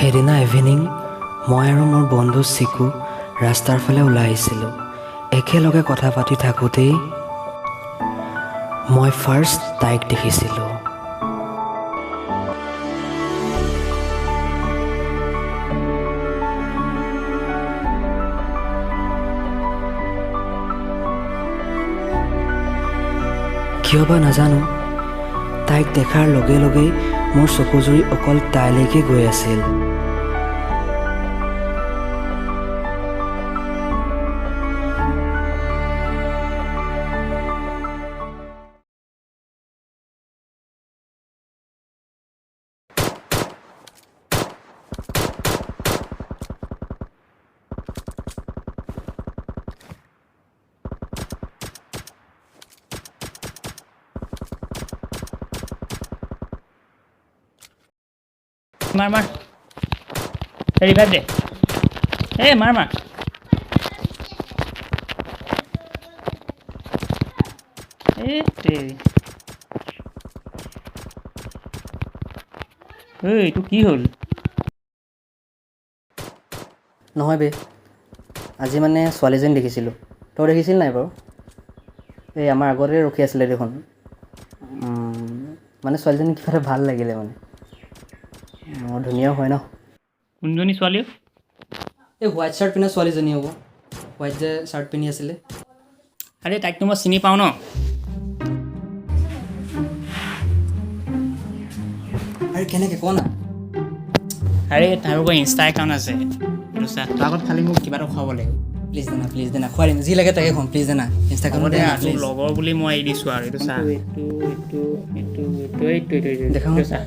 সেইদিনা ইভিনিং মই আৰু মোৰ বন্ধু চিকু ৰাস্তাৰ ফালে ওলাই আহিছিলোঁ। একেলগে কথা পাতি থাকোঁতেই মই ফাৰ্ষ্ট তাইক দেখিছিলোঁ। কিয় বা নাজানো, তাইক দেখাৰ লগে লগেই মোৰ চকুজুৰি অকল তাইলৈকে গৈ আছিল। মাৰ মাৰ ৰিভাইভ দে। মাৰ মাৰ এইটো কি হ'ল? নহয় বে, আজি মানে ছোৱালীজনী দেখিছিলোঁ। তই দেখিছিল নাই বাৰু? এই আমাৰ আগতে ৰখি আছিলে দেখোন। মানে ছোৱালীজনী কিবা এটা ভাল লাগিলে মানে। ধুনীয়াও হয় ন। কোনজনী ছোৱালী? এই হোৱাইট শ্বাৰ্ট পিন্ধা ছোৱালীজনী হ'ব। হোৱাইট যে শ্বাৰ্ট পিন্ধি আছিলে। আৰে তাইকতো মই চিনি পাওঁ ন। আৰে কেনেকৈ ক না। আৰে তাৰ আকৌ ইনষ্টা একাউণ্ট আছে। এইটো চা, তাৰ আগত খালি মোক কিবা এটা খুৱাব লাগিব। প্লিজ দেনা খুৱাই দিম। যি লাগে তাকে খুৱাম, প্লিজ দেনা। ইনষ্টাগ্ৰামত দে তোৰ লগৰ বুলি মই এৰি দিছোঁ আৰু। এইটো চা, এইটো চা।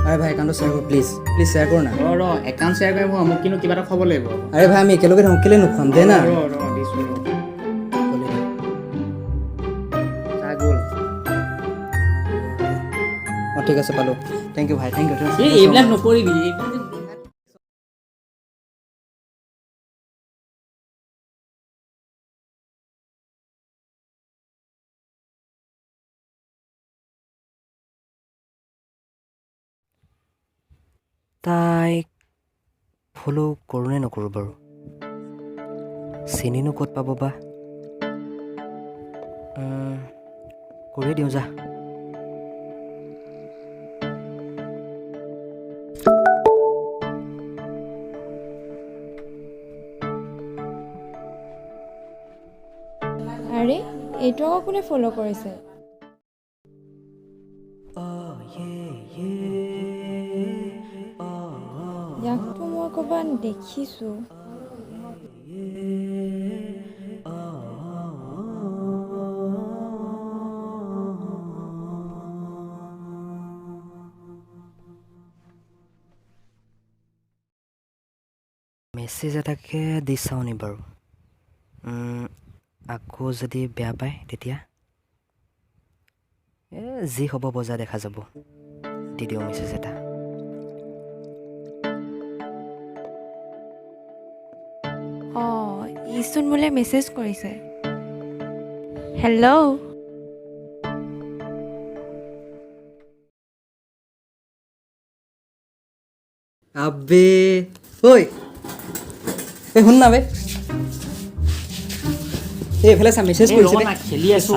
আৰে ভাই একাউণ্টটো শ্বেয়াৰ কৰ প্লিজ শ্বেয়াৰ কৰ না। ৰ একাউণ্ট শ্বেয়াৰ কৰি মোক কিন্তু কিবা এটা খুৱাব লাগিব। আৰে ভাই আমি একেলগে থাকোঁ, কেলৈ নোখোৱাম দে না। দিছোঁ চা গ'ল। অঁ ঠিক আছে পালোঁ। থেংক ইউ ভাই, থেংক ইউ। এইবিলাক নকৰিবি। তাইক ফ'ল' কৰোঁ নে নকৰোঁ বাৰু? চিনিনো ক'ত পাব বা। কৰি দিওঁ যা। আৰে এইটো আকৌ কোনে ফ'ল' কৰিছে? ইয়াকতো মই ক'ৰবাত দেখিছোঁ। মেছেজ এটাকে দি চাওঁ নি বাৰু? আকৌ যদি বেয়া পায় তেতিয়া যি হ'ব বজা দেখা যাব। দি দিওঁ মেছেজ এটা। অঁ ইচোন মোলৈ মেছেজ কৰিছে। হেল্ল'। আবে ঐ শুন না বে, এইফালে চা মেছেজ কৰিছে। খেলি আছো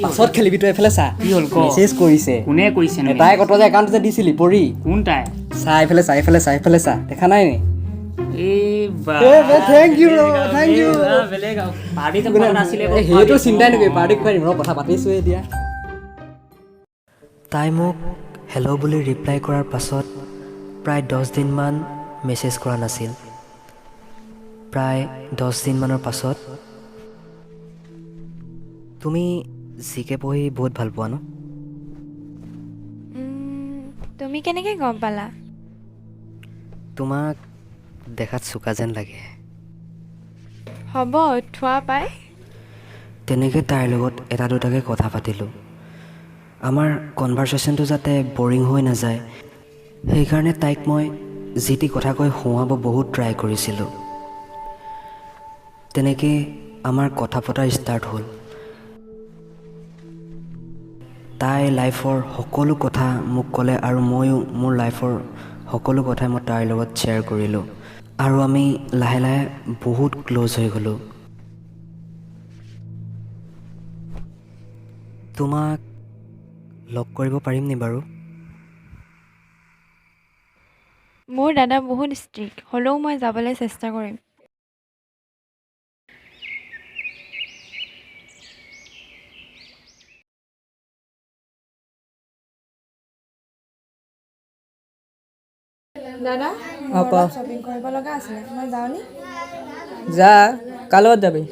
পাছত খেলিবি তই। এইফালে চা, কি হ'ল ক? মেছেজ কৰিছে। কোনে কৰিছে? তাই কত যে একাউণ্ট যে দিছিলি পৰি। কোন তাই? চা এইফালে চা, এইফালে চা, দেখা নাই নি? সেইটো চিন্তাই নকৰিবি, পাৰ্টি খুৱাই দিম। কথা পাতিছোঁ এতিয়া। তাই মোক হেল্ল' বুলি ৰিপ্লাই কৰাৰ পাছত প্ৰায় 10 দিনমান মেছেজ কৰা নাছিল। প্ৰায় 10 দিনমানৰ পাছত তুমি জিকে পঢ়ি বহুত ভাল পোৱা ন? তুমি কেনেকৈ গম পালা? তোমাক দেখাত চোকা যেন লাগে। হ'ব থোৱা পাই। তেনেকৈ তাইৰ লগত এটা দুটাকৈ কথা পাতিলোঁ। আমাৰ কনভাৰ্চেশ্যনটো যাতে বৰিং হৈ নাযায় সেইকাৰণে তাইক মই যি টি কথা কৈ শুৱাব বহুত ট্ৰাই কৰিছিলোঁ। তেনেকৈ আমাৰ কথা পতা ষ্টাৰ্ট হ'ল। তাই লাইফৰ সকলো কথা মোক ক'লে আৰু ময়ো মোৰ লাইফৰ সকলো কথাই মই তাইৰ লগত শ্বেয়াৰ কৰিলোঁ আৰু আমি লাহে লাহে বহুত ক্ল'জ হৈ গ'লোঁ। তোমাক লগ কৰিব পাৰিম নি বাৰু? মোৰ দাদা বহুত ষ্ট্ৰিক্ট, হ'লেও মই যাবলৈ চেষ্টা কৰিম। দাদা অঁ, ক। শ্বপিং কৰিব লগা আছিলে, মই যাওঁনি? যা, কাৰ লগত যাবি?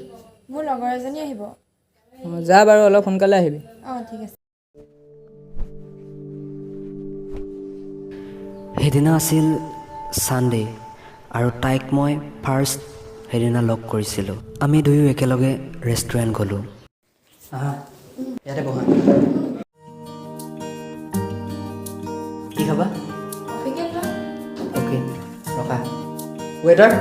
মোৰ লগৰ এজনী আহিব। অঁ, যা বাৰু, অলপ সোনকালে আহিবি। অঁ, ঠিক আছে। সেইদিনা আছিল ছানডে' আৰু তাইক মই ফাৰ্ষ্ট সেইদিনা লগ কৰিছিলোঁ। আমি দুয়ো একেলগে ৰেষ্টুৰেণ্ট গ'লোঁ। আহা, ইয়াতে বহা। কি খাবা? অ'কে, ৰখা। ৱেটাৰ,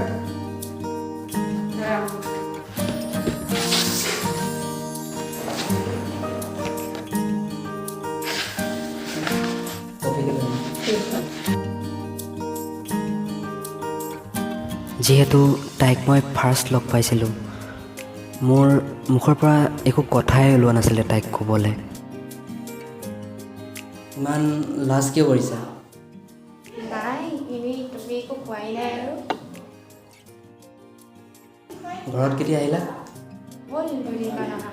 যিহেতু তাইক মই ফাৰ্ষ্ট লগ পাইছিলোঁ, মোৰ মুখৰ পৰা একো কথাই ওলোৱা নাছিলে তাইক ক'বলৈ। ইমান লাজ কিয় কৰিছা? নাই, এনেই তুমি একো কোৱাই নাই আৰু। ঘৰত কেতিয়া আহিলা? হ'ল দুদিনমান অহা।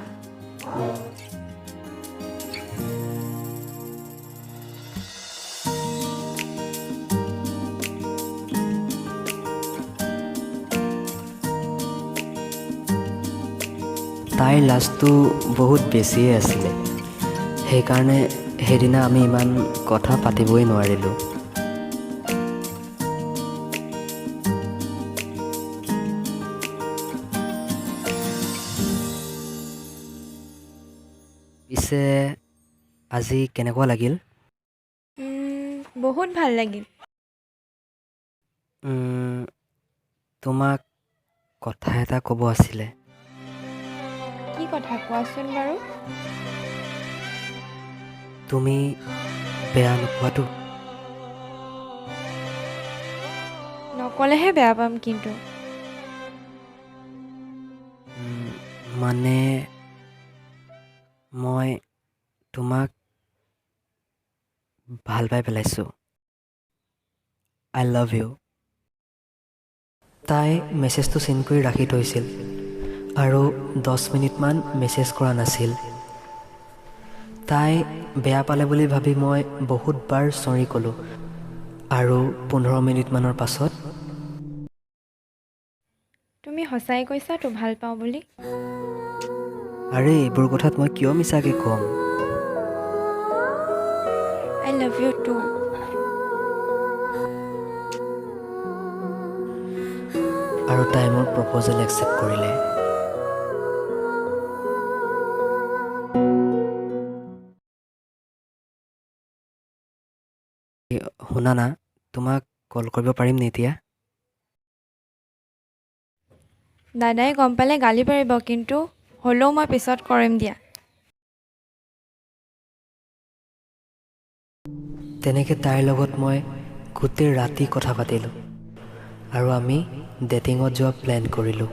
তাইৰ লাজটো বহুত বেছিয়ে আছিলে, সেইকাৰণে সেইদিনা আমি ইমান কথা পাতিবই নোৱাৰিলোঁ। পিছে আজি কেনেকুৱা লাগিল? বহুত ভাল লাগিল। তোমাক কথা এটা ক'ব আছিলে। কি কথা কোৱাচোন বাৰু? তুমি বেয়া নোপোৱাতো? নক'লেহে বেয়া পাম কিন্তু। মানে মই তোমাক ভাল পাই পেলাইছোঁ। আই লাভ ইউ। তাই মেছেজটো চেণ্ড কৰি ৰাখি থৈছিল আৰু 10 মিনিটমান মেছেজ কৰা নাছিল। তাই বেয়া পালে বুলি ভাবি মই বহুতবাৰ চৰি ক'লোঁ আৰু 15 মিনিটমানৰ পাছত তুমি সঁচাই কৈছাতো ভাল পাওঁ বুলি? আৰে এইবোৰ কথাত মই কিয় মিছাকৈ ক'ম? I love you too. আৰু তাই মোৰ প্ৰপ'জেল একচেপ্ট কৰিলে। শুনা না, তোমাক কল কৰিব পাৰিম নি এতিয়া? দাদাই গম পালে গালি পাৰিব, কিন্তু হ'লেও মই পিছত কৰিম দিয়া। তেনেকৈ তাইৰ লগত মই গোটেই ৰাতি কথা পাতিলোঁ আৰু আমি ডেটিঙত যোৱা প্লেন কৰিলোঁ।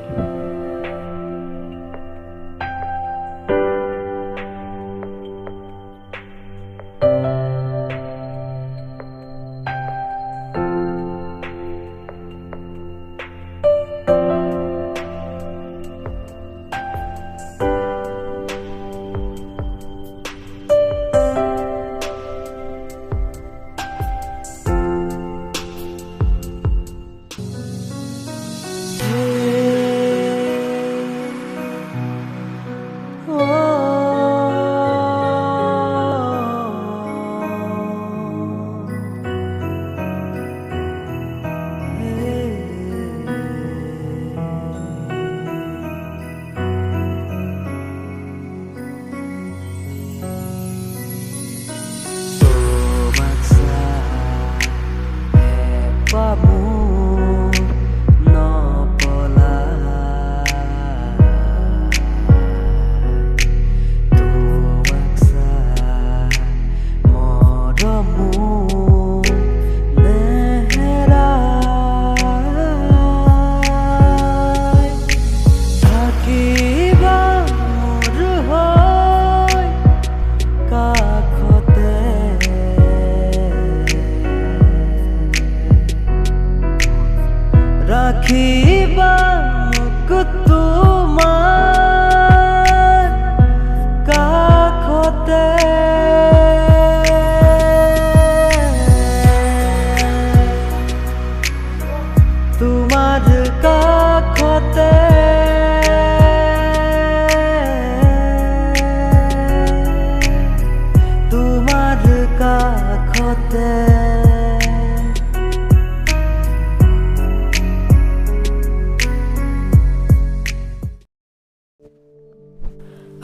কাষতে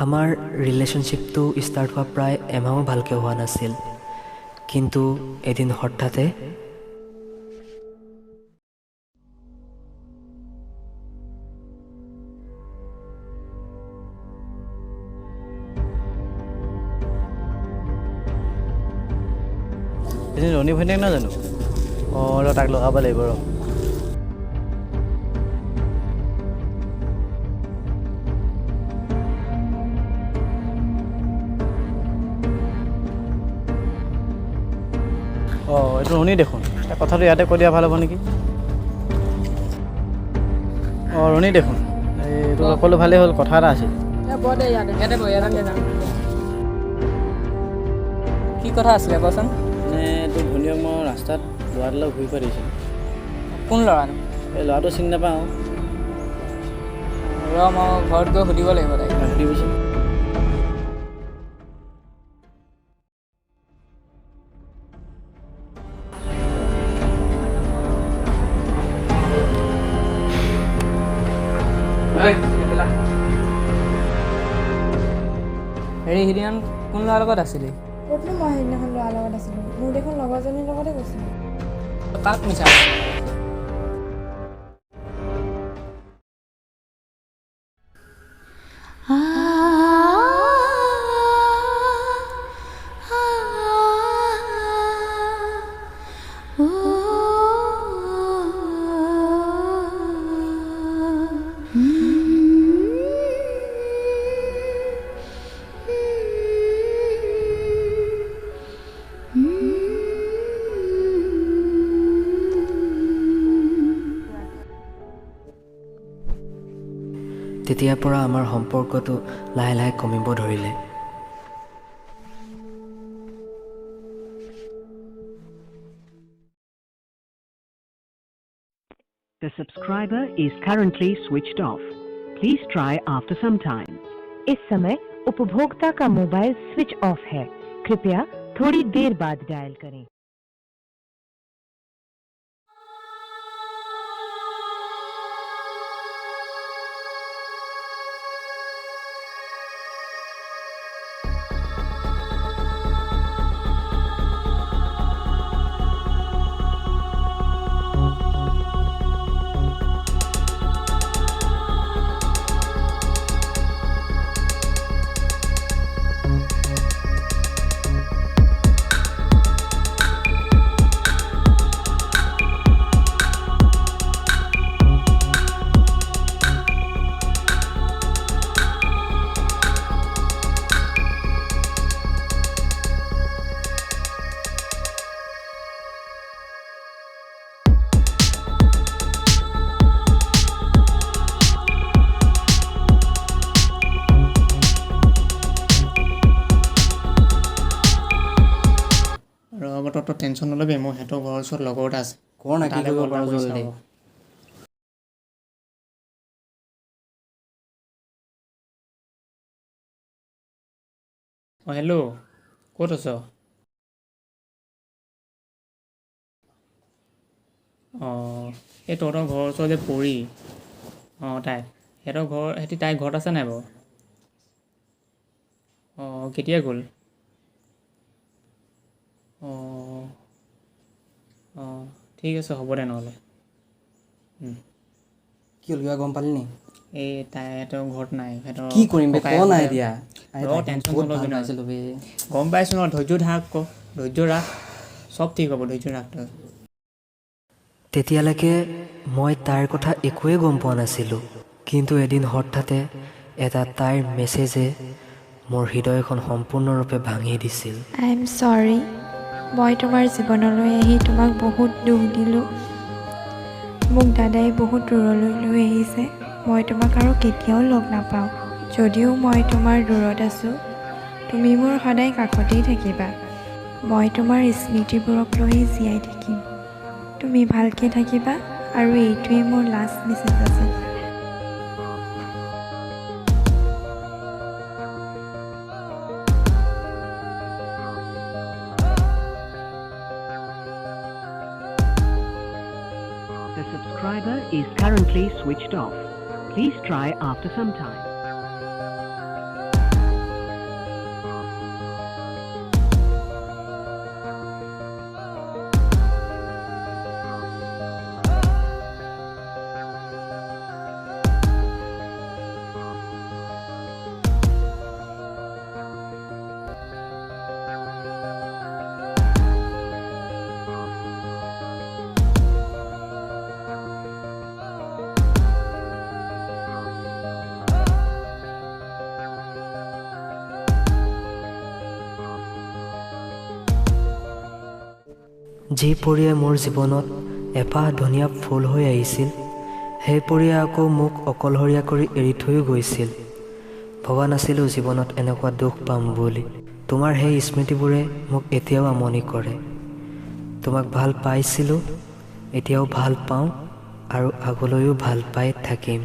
আমাৰ ৰিলেশ্যনশ্বিপটো ষ্টাৰ্ট হোৱা প্ৰায় এমাহো ভালকৈ হোৱা নাছিল কিন্তু এদিন হঠাতে এদিন ৰণী ভৈনীয়েক নহয় জানো অঁ তাক লগাব লাগিব ৰ অঁ এইটো ৰণী দেখোন তাৰ কথাটো ইয়াতে কৈ দিয়া ভাল হ'ব নেকি অঁ ৰণী দেখোন এইটো সকলো ভালেই হ'ল কথা এটা আছিল কি কথা আছিলে কচোন মানে তোৰ ভনীয়েক মই ৰাস্তাত ল'ৰা এটালৈ ঘূৰি ফুৰা দেখিছিলোঁ কোন ল'ৰানো এই ল'ৰাটো চিনি নাপাওঁ ৰ মই ঘৰত গৈ সুধিব লাগিব তাইক সুধিবিচোন হেৰি সিদিনা কোন ল'ৰাৰ লগত আছিলি ক'তনো মই সেইদিনাখন ল'ৰাৰ লগত আছিলোঁ মোৰ দেখোন লগৰজনীৰ লগতে গৈছিলোঁ কাক মিছা তেতিয়াৰ পৰা আমাৰ সম্পৰ্কটো লাহে লাহে কমিব ধৰিলে The subscriber is currently switched off. Please try after some time. इस समय उपभोक्ता का मोबाइल स्विच ऑफ है कृपया थोड़ी देर बाद डायल करें তই টেনশ্যন নল'বি মোৰ সিহঁতৰ ঘৰৰ ওচৰত লগৰ এটা আছে কৰ না কি তালৈ কৰিব call এটা পাৰোঁ কৰি জলদি চাব। অঁ হেল্ল' ক'ত আছ অঁ এই তহঁতৰ ঘৰৰ ওচৰত যে পৰি অঁ সিহঁতৰ তাইৰ ঘৰত আছে নাই বাৰু অঁ কেতিয়া গ'ল অঁ অঁ ঠিক আছে হ'ব দে নহ'লে কি হ'ল কিবা গম পালি নি এই তাইহঁতৰ ঘৰত নাই সিহঁতৰ কি কৰিম বে ককায়েক ক নাই ঘৰতে। এতিয়া ৰ টেনশ্যন বহুত নল'বি ভাল নহয় পাইছিলোঁ বে গম পাইছোঁ ন ধৈৰ্য থাক আকৌ ধৈৰ্য ৰাখ চব ঠিক হ'ব ধৈৰ্য ৰাখ তই তেতিয়ালৈকে মই তাইৰ কথা একোৱেই গম পোৱা নাছিলোঁ কিন্তু এদিন হঠাতে এটা তাইৰ মেছেজে মোৰ হৃদয়খন সম্পূৰ্ণৰূপে ভাঙি দিছিল আই এম চৰি মই তোমাৰ জীৱনলৈ আহি তোমাক বহুত দুখ দিলোঁ মোক দাদাই বহুত দূৰলৈ লৈ আহিছে মই তোমাক আৰু কেতিয়াও লগ নাপাওঁ যদিও মই তোমাৰ দূৰত আছোঁ তুমি মোৰ সদায় কাষতেই থাকিবা মই তোমাৰ স্মৃতিবোৰক লৈ জীয়াই থাকিম তুমি ভালকৈ থাকিবা আৰু এইটোৱেই মোৰ লাষ্ট মেছেজ আছিল is currently switched off. Please try after some time. যি পৰিয়াই মোৰ জীৱনত এপাহ ধুনীয়া ফুল হৈ আহিছিল, সেই পৰিয়াই আকৌ মোক অকলশৰীয়া কৰি এৰি থৈও গৈছিল। ভবা নাছিলোঁ জীৱনত এনেকুৱা দুখ পাম বুলি। তোমাৰ সেই স্মৃতিবোৰে মোক এতিয়াও আমনি কৰে। তোমাক ভাল পাইছিলোঁ, এতিয়াও ভাল পাওঁ আৰু আগলৈও ভাল পাই থাকিম।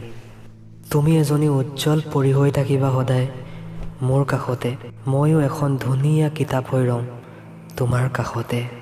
তুমি এজনী উজ্জ্বল পৰী হৈ থাকিবা সদায় মোৰ কাষতে। ময়ো এখন ধুনীয়া কিতাপ হৈ ৰ'ম তোমাৰ কাষতে।